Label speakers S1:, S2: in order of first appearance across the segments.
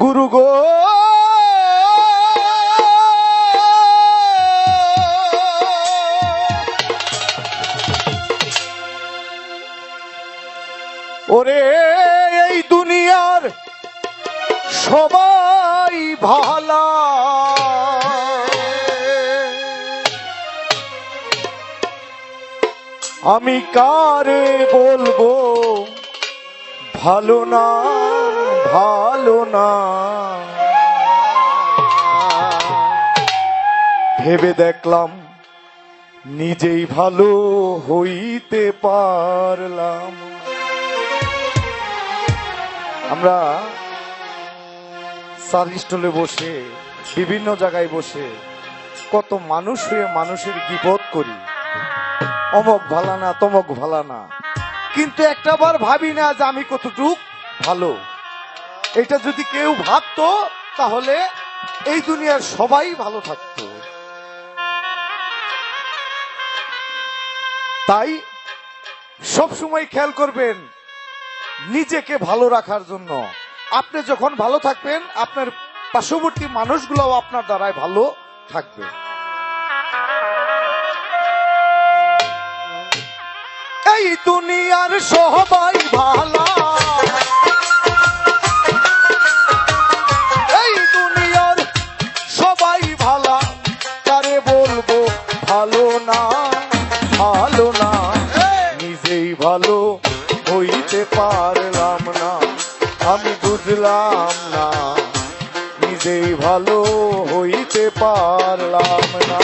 S1: গুরু গো ওরে এই দুনিয়ার সবাই ভালা আমি কারে বলবো ভালো না ভালো না ভেবে দেখলাম নিজেই ভালো হইতে পারলাম। আমরা চাল স্টলে বসে বিভিন্ন জায়গায় বসে কত মানুষ হয়ে মানুষের গীবত করি, অমক ভালা না তমক ভালা না, কিন্তু একটা বার ভাবি না যে আমি কতটুক ভালো। এটা যদি কেউ ভাবতো তাহলে এই দুনিয়ার সবাই ভালো থাকতো। তাই সবসময় খেয়াল করবেন নিজেকে ভালো রাখার জন্য। আপনি যখন ভালো থাকবেন আপনার পার্শ্ববর্তী মানুষগুলোও আপনার দ্বারাই ভালো থাকবে। এই দুনিয়ার সবাই ভালো, এই দুনিয়ার সবাই ভালো, তারে বলবো ভালো না ভালো না, নিজেই ভালো হইতে পারলাম না, আমি বুঝলাম না নিজেই ভালো হইতে পারলাম না।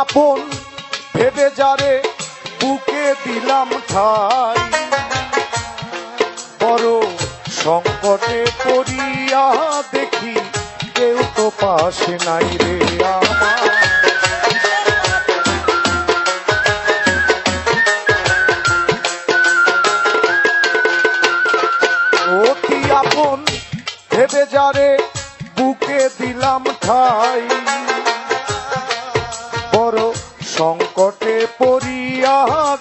S1: আপন ভেবে যারে বুকে দিলাম ঠাই, বড় সংকটে পড়িয়া দেখি কেউ তো পাশে নাই রে আমার। অতি আপন ভেবে যারে বুকে দিলাম ঠাই, বড় সংকটে পড়িয়া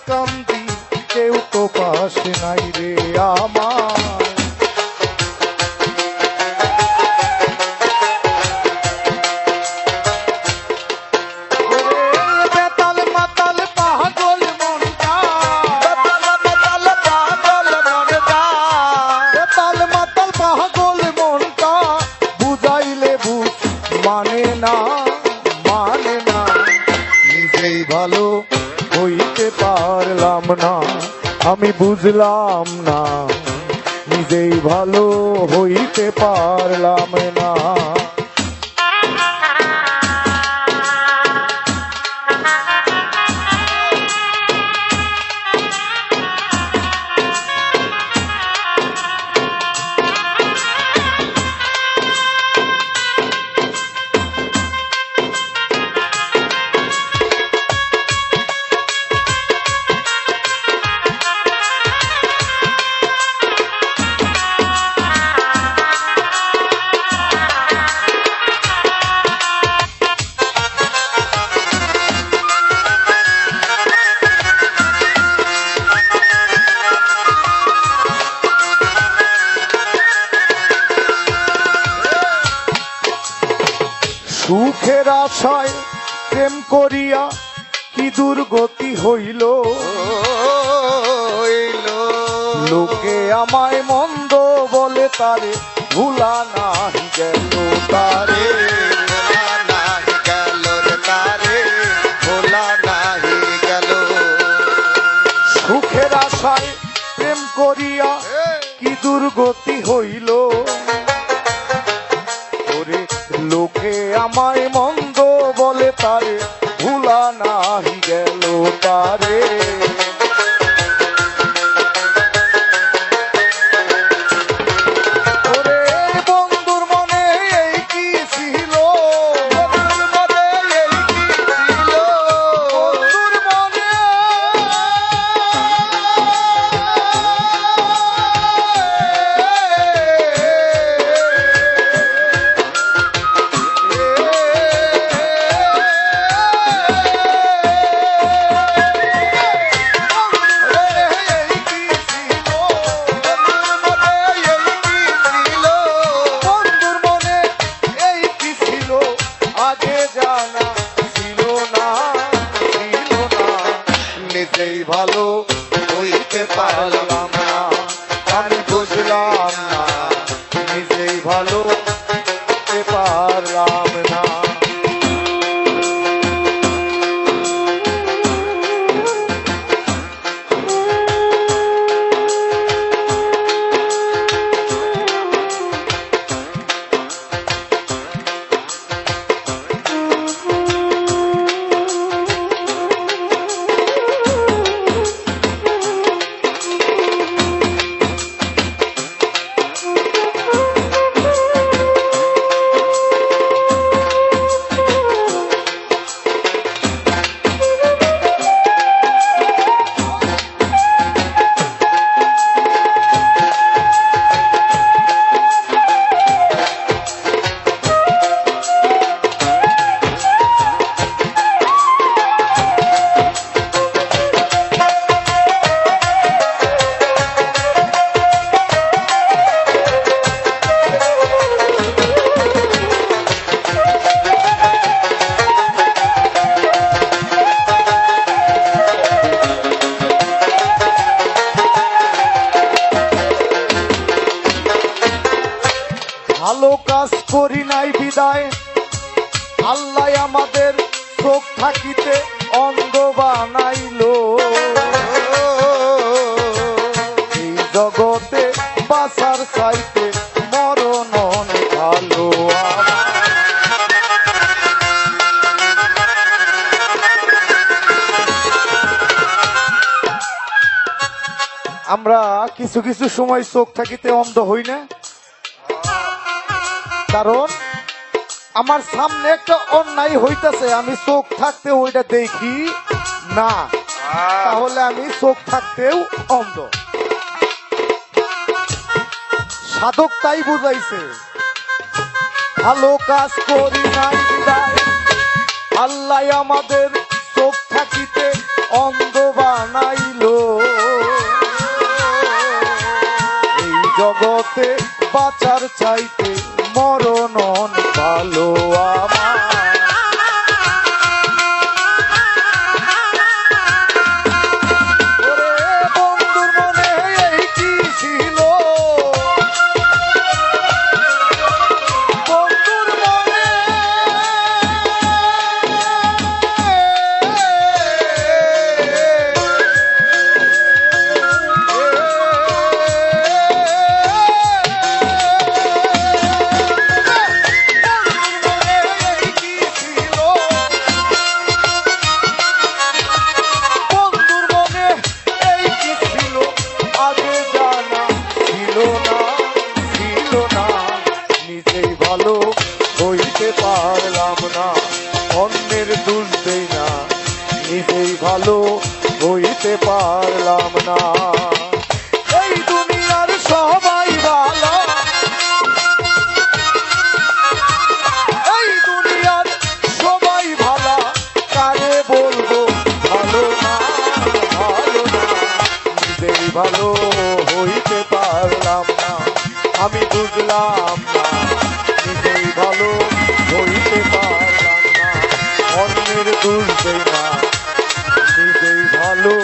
S1: কান্দি কেউ তো পাশে নাই রে আমার। বেতাল মাতাল পাগল মনটা, বেতাল মাতাল পাগল মনটা বুঝাইলে বুঝ মানে না মানে না, নিজেই ভালো হইতে পারলাম না, আমি বুঝলাম না নিজেই ভালো হইতে পারলাম না। সুখের আশায় প্রেম করিয়া কি দুর্গতি হইল, লোকে আমায় মন্দ বলে তারে ভুলা নাহি গেল তারে, সুখের আশায় প্রেম করিয়া কি দুর্গতি হইল, লোকে আমায় মন্দ বলে তারে ভুলা নাহি গেল তারে। নিজেই ভালো হইতে পারলাম না, আমি বুঝলাম না নিজেই ভালো হতে পারলাম না। ভালো কাজ করি নাই বিদায় আল্লাহ আমাদের চোখ থাকিতে অন্ধ বানাইলো, এই জগতে বাঁচার চাইতে মরণ অনেক ভালো। আমরা কিছু কিছু সময় চোখ থাকিতে অন্ধ হই না, কারণ আমার সামনে একটা অন্যায় হইতাছে, আমি চোখ থাকতে ওইটা দেখি না, তাহলে আমি চোখ থাকতেও অন্ধ। সাধক তাই বুঝাইছে, ভালো কাজ করি নাই বিদায় আল্লাহ আমাদের চোখ থাকিতে অন্ধ বানাইলো, এই জগতে বাঁচার চাইতে মরণ ভালো আমার। বন্ধুর মনে এই কি ছিল, বন্ধুর মনে পারলাম না, অন্যের দোষ দেই না, নিজেই ভালো হইতে পারলাম না। এই দুনিয়ার সবাই ভালো, এই দুনিয়ার সবাই ভালো, কারে বলবো ভালো না, ভালো না, নিজেই ভালো হইতে পারলাম না, আমি বুঝলাম না নিজেই ভালো হইতে পারলাম না, অন্যের দোষ দেই না, নিজেই ভালো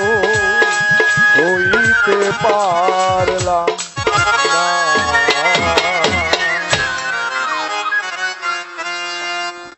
S1: হইতে পারলাম।